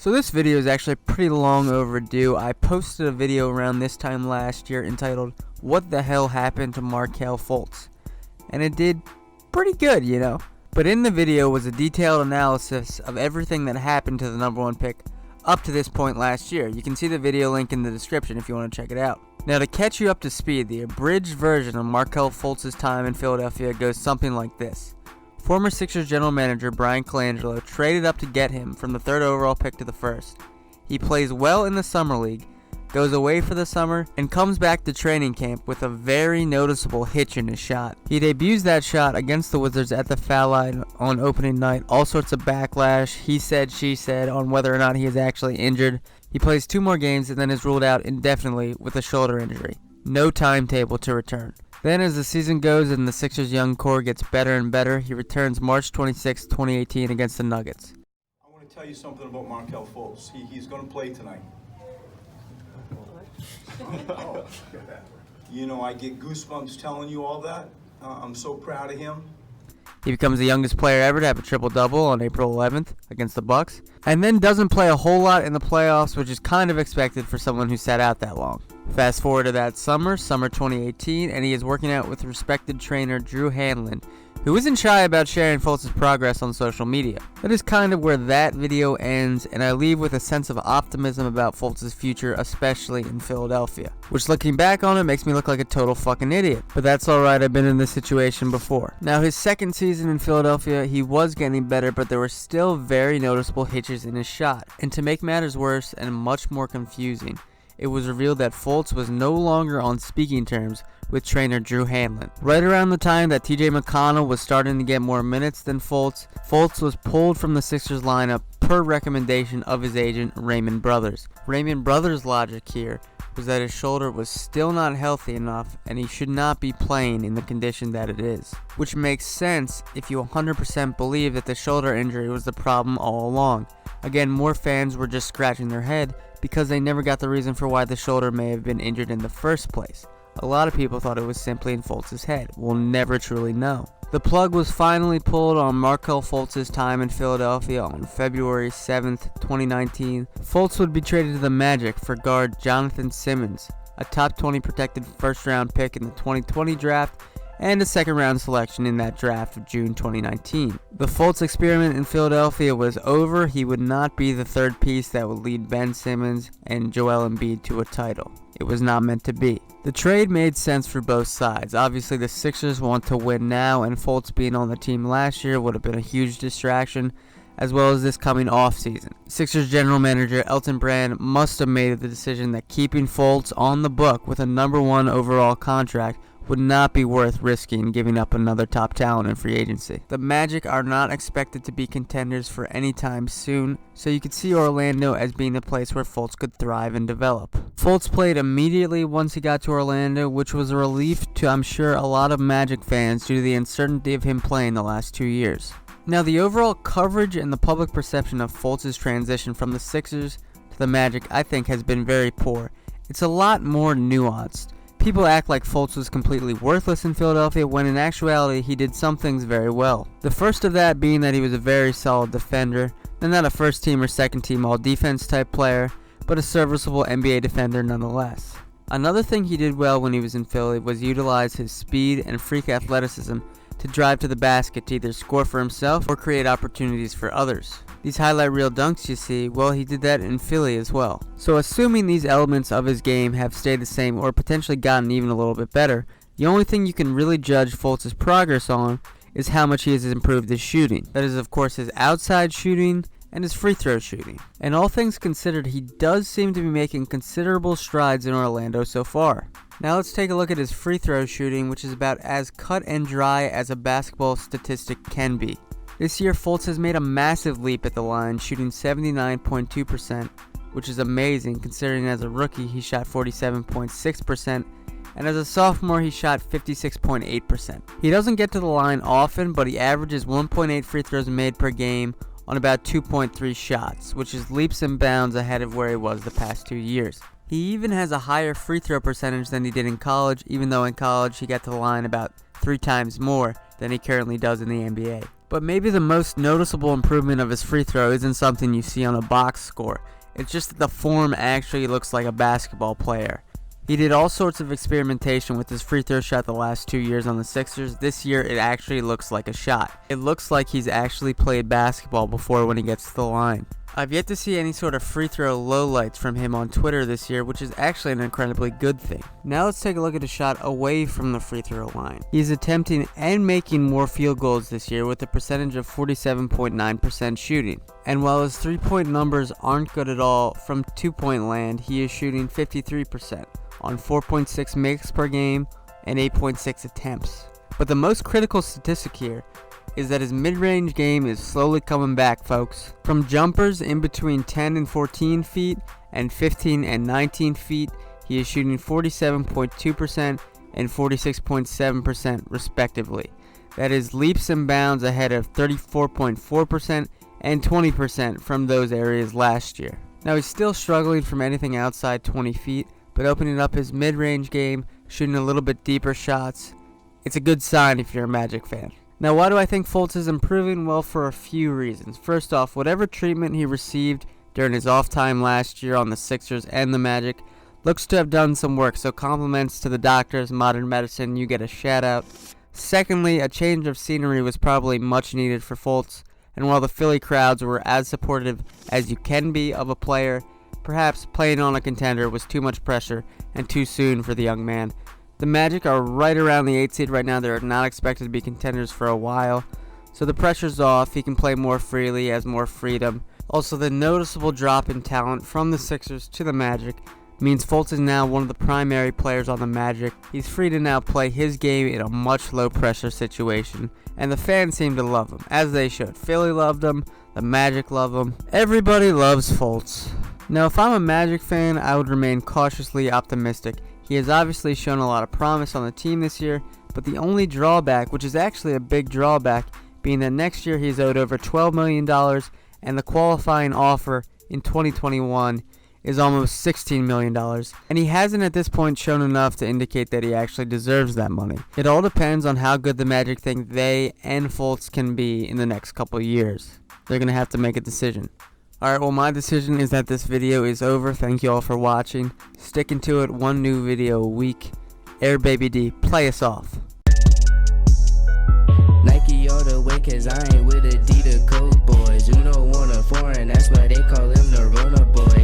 So this video is actually pretty long overdue. I posted a video around this time last year entitled, "What the hell happened to Markelle Fultz?" And it did pretty good, you know. But in the video was a detailed analysis of everything that happened to the #1 pick up to this point last year. You can see the video link in the description if you want to check it out. Now, to catch you up to speed, the abridged version of Markelle Fultz's time in Philadelphia goes something like this. Former Sixers general manager Brian Colangelo traded up to get him from the 3rd overall pick to the 1st. He plays well in the summer league, goes away for the summer, and comes back to training camp with a very noticeable hitch in his shot. He debuts that shot against the Wizards at the foul line on opening night. All sorts of backlash, he said, she said, on whether or not he is actually injured. He plays 2 more games and then is ruled out indefinitely with a shoulder injury. No timetable to return. Then as the season goes and the Sixers' young core gets better and better, he returns March 26, 2018 against the Nuggets. I want to tell you something about Markelle Fultz. He's going to play tonight. You know, I get goosebumps telling you all that. I'm so proud of him. He becomes the youngest player ever to have a triple-double on April 11th against the Bucks, and then doesn't play a whole lot in the playoffs, which is kind of expected for someone who sat out that long. Fast forward to that summer 2018, and he is working out with respected trainer Drew Hanlon, who isn't shy about sharing Fultz's progress on social media. That is kind of where that video ends, and I leave with a sense of optimism about Fultz's future, especially in Philadelphia. Which, looking back on it, makes me look like a total fucking idiot. But that's alright, I've been in this situation before. Now, his second season in Philadelphia, he was getting better, but there were still very noticeable hitches in his shot. And to make matters worse and much more confusing, it was revealed that Fultz was no longer on speaking terms with trainer Drew Hanlon. Right around the time that TJ McConnell was starting to get more minutes than Fultz, Fultz was pulled from the Sixers lineup per recommendation of his agent Raymond Brothers. Raymond Brothers' logic here was that his shoulder was still not healthy enough and he should not be playing in the condition that it is. Which makes sense if you 100% believe that the shoulder injury was the problem all along. Again, more fans were just scratching their head because they never got the reason for why the shoulder may have been injured in the first place. A lot of people thought it was simply in Fultz's head. We'll never truly know. The plug was finally pulled on Markelle Fultz's time in Philadelphia on February 7th, 2019. Fultz would be traded to the Magic for guard Jonathan Simmons, a top 20 protected first-round pick in the 2020 draft, and a second-round selection in that draft of June 2019. The Fultz experiment in Philadelphia was over. He would not be the third piece that would lead Ben Simmons and Joel Embiid to a title. It was not meant to be. The trade made sense for both sides. Obviously, the Sixers want to win now, and Fultz being on the team last year would have been a huge distraction, as well as this coming offseason. Sixers general manager Elton Brand must have made the decision that keeping Fultz on the book with a #1 overall contract would not be worth risking giving up another top talent in free agency. The Magic are not expected to be contenders for any time soon, so you could see Orlando as being a place where Fultz could thrive and develop. Fultz played immediately once he got to Orlando, which was a relief to, I'm sure, a lot of Magic fans due to the uncertainty of him playing the last 2 years. Now, the overall coverage and the public perception of Fultz's transition from the Sixers to the Magic, I think, has been very poor. It's a lot more nuanced. People act like Fultz was completely worthless in Philadelphia when in actuality he did some things very well. The first of that being that he was a very solid defender, and not a first team or second team all defense type player, but a serviceable NBA defender nonetheless. Another thing he did well when he was in Philly was utilize his speed and freak athleticism to drive to the basket to either score for himself or create opportunities for others. These highlight reel dunks you see, well, he did that in Philly as well. So assuming these elements of his game have stayed the same or potentially gotten even a little bit better, the only thing you can really judge Fultz's progress on is how much he has improved his shooting. That is, of course, his outside shooting and his free throw shooting. And all things considered, he does seem to be making considerable strides in Orlando so far. Now let's take a look at his free throw shooting, which is about as cut and dry as a basketball statistic can be. This year, Fultz has made a massive leap at the line, shooting 79.2%, which is amazing considering as a rookie he shot 47.6%, and as a sophomore he shot 56.8%. He doesn't get to the line often, but he averages 1.8 free throws made per game on about 2.3 shots, which is leaps and bounds ahead of where he was the past 2 years. He even has a higher free throw percentage than he did in college, even though in college he got to the line about 3 times more than he currently does in the NBA. But maybe the most noticeable improvement of his free throw isn't something you see on a box score. It's just that the form actually looks like a basketball player. He did all sorts of experimentation with his free throw shot the last 2 years on the Sixers. This year it actually looks like a shot. It looks like he's actually played basketball before when he gets to the line. I've yet to see any sort of free throw lowlights from him on Twitter this year, which is actually an incredibly good thing. Now let's take a look at his shot away from the free throw line. He's attempting and making more field goals this year with a percentage of 47.9% shooting. And while his 3-point numbers aren't good at all, from 2-point land he is shooting 53% on 4.6 makes per game and 8.6 attempts. But the most critical statistic here is that his mid-range game is slowly coming back, folks. From jumpers in between 10 and 14 feet and 15 and 19 feet, he is shooting 47.2% and 46.7% respectively. That is leaps and bounds ahead of 34.4% and 20% from those areas last year. Now he's still struggling from anything outside 20 feet, but opening up his mid-range game, shooting a little bit deeper shots, it's a good sign if you're a Magic fan. Now, why do I think Fultz is improving? Well, for a few reasons. First off, whatever treatment he received during his off time last year on the Sixers and the Magic looks to have done some work, so compliments to the doctors, modern medicine, you get a shout out. Secondly, a change of scenery was probably much needed for Fultz, and while the Philly crowds were as supportive as you can be of a player, perhaps playing on a contender was too much pressure and too soon for the young man. The Magic are right around the 8th seed right now. They're not expected to be contenders for a while, so the pressure's off. He can play more freely, has more freedom. Also, the noticeable drop in talent from the Sixers to the Magic means Fultz is now one of the primary players on the Magic. He's free to now play his game in a much low pressure situation, and the fans seem to love him, as they should. Philly loved him, the Magic love him. Everybody loves Fultz. Now, if I'm a Magic fan, I would remain cautiously optimistic. He has obviously shown a lot of promise on the team this year, but the only drawback, which is actually a big drawback, being that next year he's owed over $12 million, and the qualifying offer in 2021 is almost $16 million, and he hasn't at this point shown enough to indicate that he actually deserves that money. It all depends on how good the Magic think they and Fultz can be in the next couple years. They're going to have to make a decision. Alright, well, my decision is that this video is over. Thank you all for watching. Sticking to it, one new video a week. Air Baby D, play us off. Nike all the way, cause I ain't with Adidas Coke boys. You don't want a foreign, that's why they call him the Rona boy.